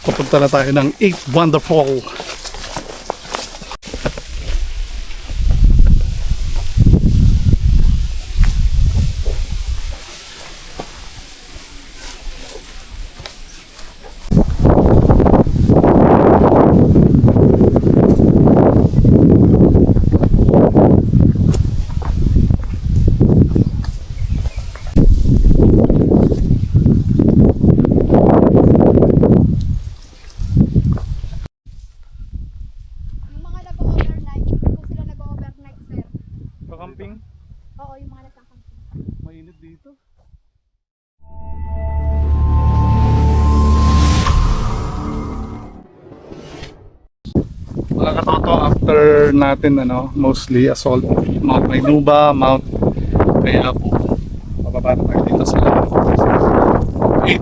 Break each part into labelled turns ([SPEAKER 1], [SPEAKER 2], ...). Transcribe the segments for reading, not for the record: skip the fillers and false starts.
[SPEAKER 1] Papunta na tayo ng 8 Wonderful.
[SPEAKER 2] Camping?
[SPEAKER 3] Oo, yung mga nagkakamping.
[SPEAKER 1] Mainit dito. Mga katoto, after natin mostly assault Mount Maynuba, Mount Kayabu, pababa na tayo dito sa 8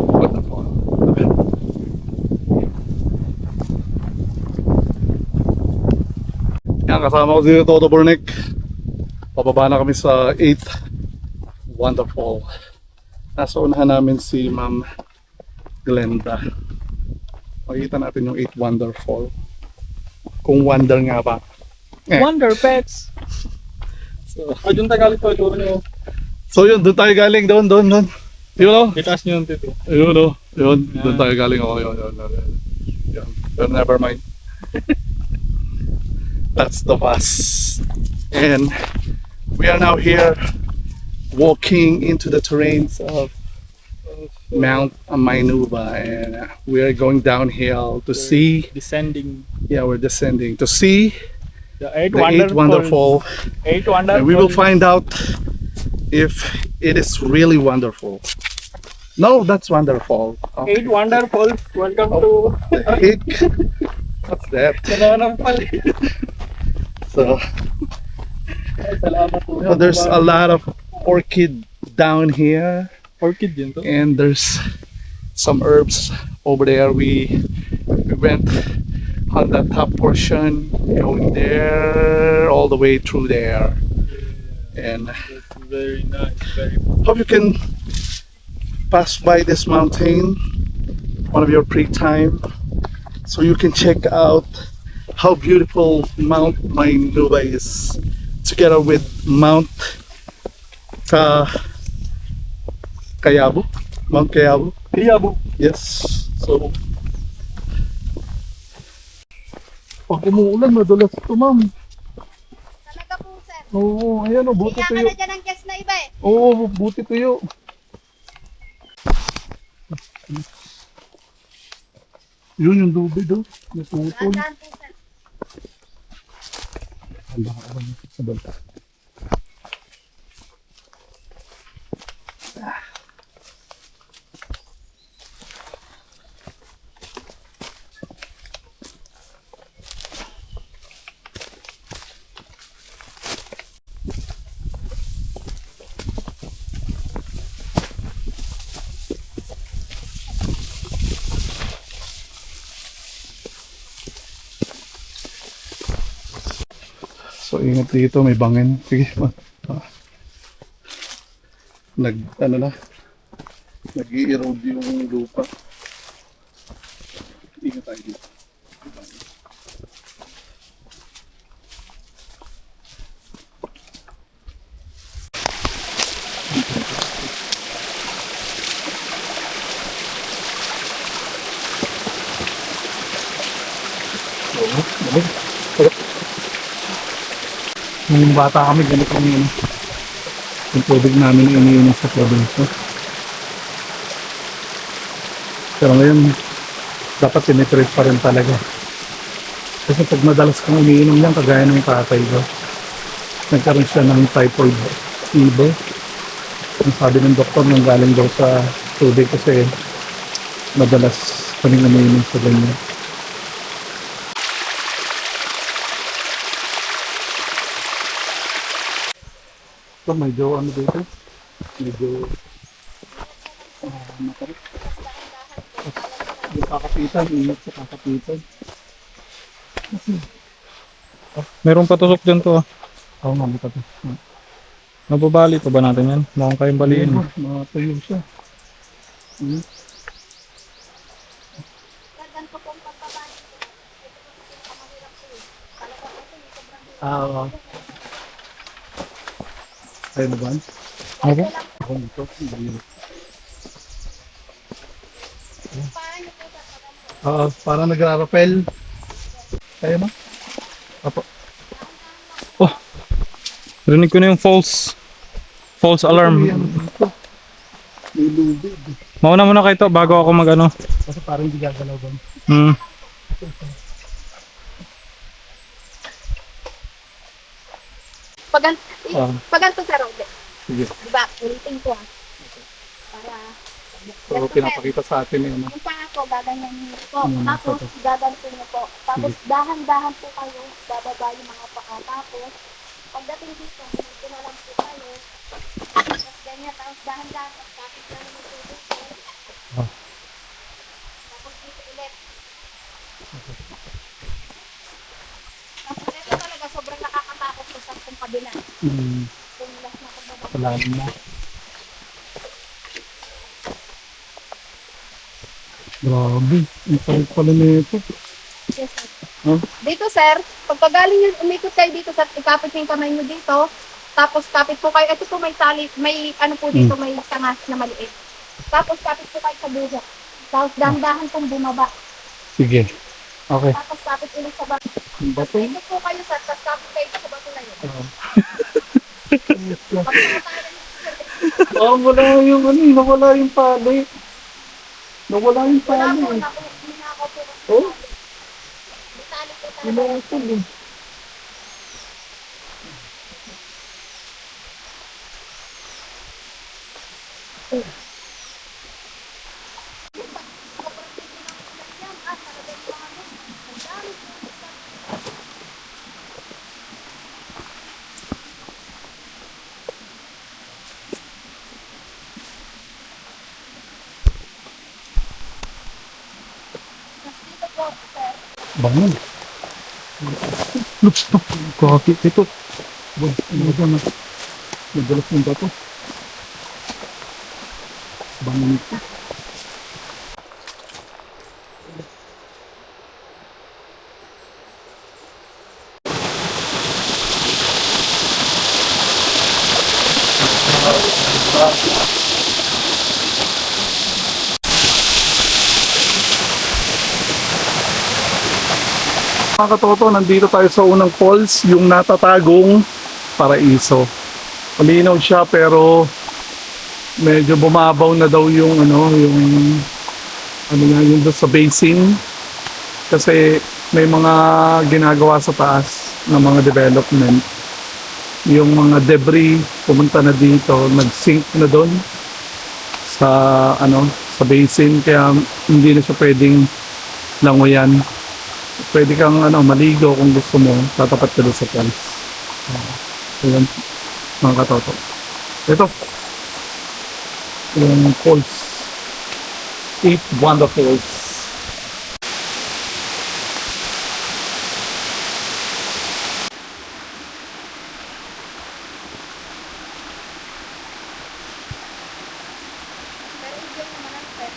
[SPEAKER 1] Wonderful. Yan, kasama ko si Toto Bornek. Pababa na kami sa 8 Wonderful. Nasa unahan namin si Ma'am Glenda. Makikita natin yung 8 Wonderful. Kung wonder nga ba.
[SPEAKER 2] Wonder Pets! Doon tayo galing po ito.
[SPEAKER 1] So yun, doon tayo galing. Doon. Yun o.
[SPEAKER 2] Itaas nyo yung tito.
[SPEAKER 1] Yun o. Yun, doon tayo galing. Oh, yun. But never mind. That's the bus. And we are now here walking into the terrains of Mount Maynuba, and we are going downhill to see.
[SPEAKER 2] Descending.
[SPEAKER 1] Yeah, we're descending to see
[SPEAKER 2] The 8
[SPEAKER 1] the 8 Wonderful.
[SPEAKER 2] 8 Wonderful.
[SPEAKER 1] And we will find out if it is really wonderful. No, that's wonderful.
[SPEAKER 2] 8 Wonderful. Welcome to...
[SPEAKER 1] Eight. What's that?
[SPEAKER 2] Salamat pala.
[SPEAKER 1] So,
[SPEAKER 2] Salamat po.
[SPEAKER 1] there's a lot of orchid down here.
[SPEAKER 2] Orchid yun to.
[SPEAKER 1] And there's some herbs over there. We went on the top portion, going there all the way through there, and
[SPEAKER 2] That's very nice. Very
[SPEAKER 1] hope you can pass by this mountain one of your free time, so you can check out how beautiful Mount Maynuba is, together with Mount Kayabu. Mount Kayabu.
[SPEAKER 2] Kayabu.
[SPEAKER 1] Yes. So, pag umuulan, madulas ito, ma'am.
[SPEAKER 3] Talaga po, sir.
[SPEAKER 1] Oo, ayan o, buti
[SPEAKER 3] Kaya ka
[SPEAKER 1] tuyo.
[SPEAKER 3] na dyan ng guest na iba eh.
[SPEAKER 1] Oo, buti tuyo. Yun yung lubid o. Natutol.
[SPEAKER 3] Tandaan po, sir.
[SPEAKER 1] Ang baka ba sa banta. So ingat dito, may bangin. Sige, nag-i-erode yung lupa. Ingat tayo dito. Nung bata kami, ganito yung tubig namin iniinom sa probinsya. Pero ngayon, dapat tinitreat pa rin talaga. Kasi pag madalas kang umiinom yan, kagaya ng tatay ko, nagkaroon siya ng typhoid fever. Ang sabi ng doktor, nang galing daw sa tubig kasi madalas kaming umiinom sa ganyan. Ito, medyo ano dito? Medyo matarik. Yung kakapitan, ingat sa kakapitan.
[SPEAKER 2] Meron patusok dyan to.
[SPEAKER 1] Oo nga, may patusok.
[SPEAKER 2] Nababali pa ba natin yan? Mukhang kayong baliin.
[SPEAKER 1] Matuyo siya.
[SPEAKER 3] ganito pong pagpaba nito, ito po yung pinakamahirap po eh. Talaga po ito, yung sobrang hirap.
[SPEAKER 1] Oo. Ayun na ba?
[SPEAKER 3] Ito lang
[SPEAKER 1] Ako nito.
[SPEAKER 3] paano nyo po sa pagano.
[SPEAKER 1] Oo, parang nagra-rappel. Kaya mo? Apo.
[SPEAKER 2] Oh, rinig ko na yung false alarm.
[SPEAKER 1] May ano dito. May lubid.
[SPEAKER 2] Mauna muna kayo to bago ako mag-ano.
[SPEAKER 1] Kasi parang hindi gagalaw ba?
[SPEAKER 2] Hmm.
[SPEAKER 3] Pagan,
[SPEAKER 1] Ah.
[SPEAKER 3] paganto sa Robert.
[SPEAKER 1] Sige.
[SPEAKER 3] Diba? Ulitin ko ha. Para,
[SPEAKER 1] So, pinapakita sa atin yun.
[SPEAKER 3] yung paa ko, gaganyan niyo po.
[SPEAKER 1] Hmm,
[SPEAKER 3] Tapos,
[SPEAKER 1] okay.
[SPEAKER 3] gaganto niyo po. Tapos, dahan-dahan po kayo, bababa yung mga paa. Tapos, pagdating dito, dito na lang po kayo. Tapos, ganyan. Tapos, dahan-dahan. Tapos, kapit na naman po dito.
[SPEAKER 1] Ah.
[SPEAKER 3] Tapos, dito ulit. Tapos, ito talaga, sobrang nakakatakot sa saktong kabila. Kung last na pagbaba.
[SPEAKER 1] Malalim na. Grabe. Ang tarik pala nito.
[SPEAKER 3] Yes, sir.
[SPEAKER 1] Huh?
[SPEAKER 3] Dito, sir, pagkagaling nyo, umikot kayo dito, sir, ikapit yung kamay nyo dito, tapos kapit po kayo, ito po may tali, may ano po dito, may sangas na maliit. Tapos kapit po kayo sa buhok. Tapos dahan-dahan pong bumaba.
[SPEAKER 1] Sige. Okay.
[SPEAKER 3] Tapos kapit ulit sa bato.
[SPEAKER 1] Ang bato.
[SPEAKER 3] Ikot po kayo, sir, tapos kapit kayo sa bato na yun.
[SPEAKER 1] Oo.
[SPEAKER 3] Pag nakatayo na sir,
[SPEAKER 1] Oh, wala yung ano, nawala yung pali. Nawala yung
[SPEAKER 3] wala
[SPEAKER 1] pali.
[SPEAKER 3] po, ninakaw po kasi
[SPEAKER 1] Oh?
[SPEAKER 3] Di tali po talaga.
[SPEAKER 1] Pinutol eh.
[SPEAKER 3] Sobrang dito ng ulan yan, talaga yung mga ano, ang dami po, sir. Tapos dito po, sir,
[SPEAKER 1] Bangon. Looks pa. Kaki. Ito. Boy, ano ba na? Nagdalas ng bato. Bangon ito. Mga katoto, nandito tayo sa unang falls, yung natatagong Paraiso. Malinaw siya pero medyo bumabaw na daw yung ano nga yung doon sa basin kasi may mga ginagawa sa taas ng mga development. Yung mga debris pumunta na dito, nag-sink na doon sa sa basin kaya hindi na siya pwedeng langoyan. Pwede kang maligo kung gusto mo, tatapat ka doon sa falls. Ayan, mga katoto. Ito, yung falls. 8 Wonder Falls.
[SPEAKER 3] pero enjoy naman ang sir.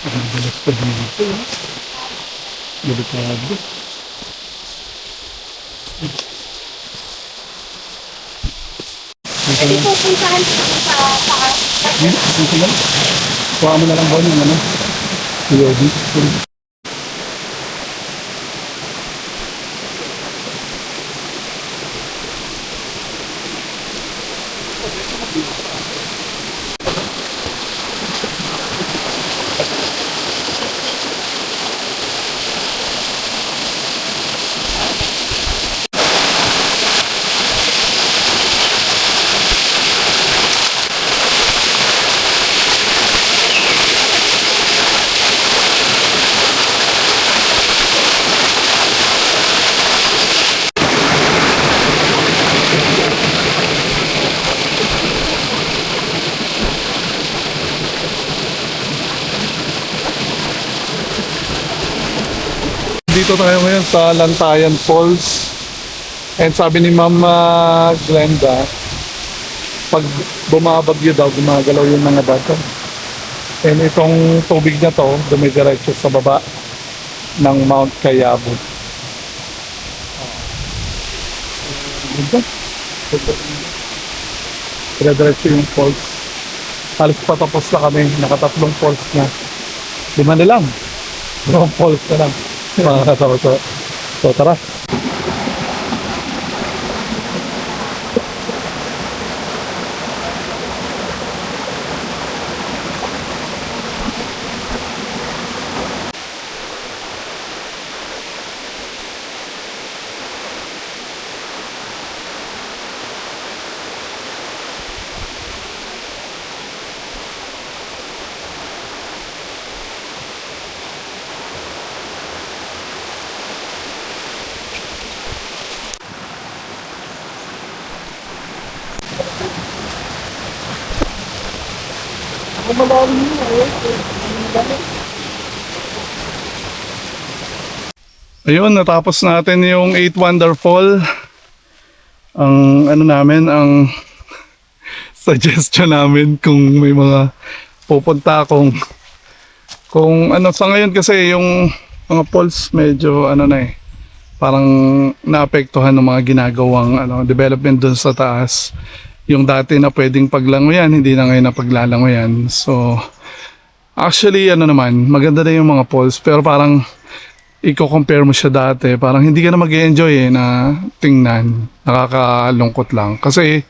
[SPEAKER 1] Ang dalas pa dito. Delikado.
[SPEAKER 3] Pwede po puntahan dito sa taas.
[SPEAKER 1] Dito lang. Kuha mo na lang ba yung Yogi. Dito tayo ngayon sa Lantayan Falls. And sabi ni Mama Glenda, pag bumabagyo daw, gumagalaw yung mga bato. And itong tubig na to, dumidiretso sa baba ng Mount Kayabo. Ganda. Diretso yung falls. Halos patapos na kami, nakatatlong falls na. 5 na lang. 2 falls na lang. Mga kasama. So tara. Ayun, natapos natin yung 8 Wonderful. Ang ano namin, ang suggestion namin kung may mga pupunta kung ano sa ngayon kasi yung mga falls medyo ano na parang naapektuhan ng mga ginagawang development dun sa taas. Yung dati na pwedeng paglangoyan, hindi na ngayon na paglalangoyan. So actually naman, maganda na yung mga falls pero parang i-compare mo siya dati, parang hindi ka na mag-enjoy na tingnan. Nakakalungkot lang. Kasi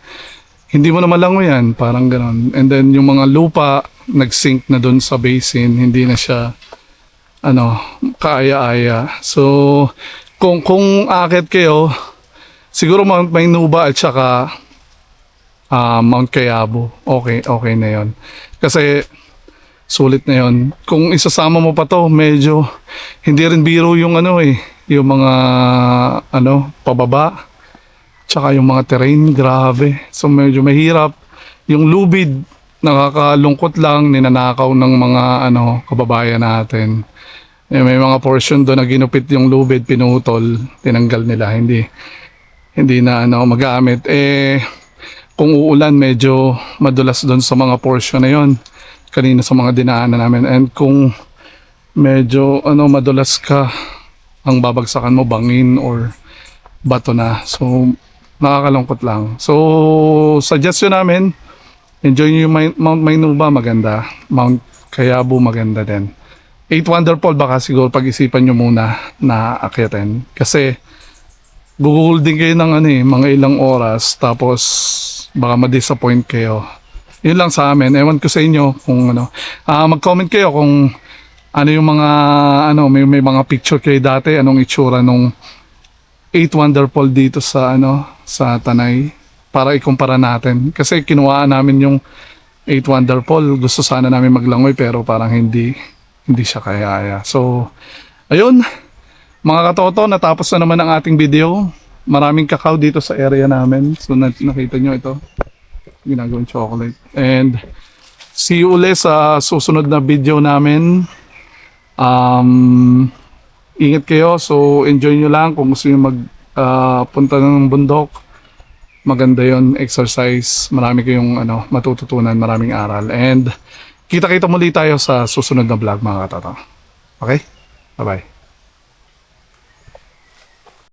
[SPEAKER 1] hindi mo na malangoyan, parang ganon. And then yung mga lupa, nag-sink na dun sa basin, hindi na siya kaaya-aya. So kung aakyat kayo, siguro Mount Mainuba at saka Mount Kayabo. Okay na yon. Kasi sulit na yon. Kung isasama mo pa to, medyo hindi rin biro yung yung mga pababa. Tsaka yung mga terrain, grabe. So medyo mahirap. Yung lubid, nakakalungkot lang, ninanakaw ng mga kababayan natin. May mga portion doon na ginupit yung lubid, pinutol, tinanggal nila, hindi na magamit. Kung uulan, medyo madulas doon sa mga portion na yon kanina sa mga dinaanan namin. And kung medyo madulas ka, ang babagsakan mo bangin or bato na. So nakakalungkot lang. So suggestion namin, enjoy nyo yung Mount Mainuba, maganda. Mount Kayabo, maganda din. 8 Wonderful, baka siguro pag-isipan nyo muna na akyatin. Kasi gugulding kayo ng mga ilang oras, tapos baka ma-disappoint kayo. Yun lang sa amin. Ewan ko sa inyo kung mag-comment kayo kung ano yung mga may mga picture kayo dati, anong itsura nung 8 Wonderful dito sa sa Tanay para ikumpara natin. Kasi kinuha namin yung 8 Wonderful. Gusto sana namin maglangoy pero parang hindi siya kaya. So ayun, mga katoto, natapos na naman ang ating video. Maraming kakao dito sa area namin. So nakita nyo ito, ginagawang chocolate. And see you ulit sa susunod na video namin. Ingat kayo. So enjoy nyo lang. Kung gusto nyo punta ng bundok, maganda yon, exercise. Marami kayong matututunan, maraming aral. And kita-kita muli tayo sa susunod na vlog, mga katoto. Okay? Bye-bye.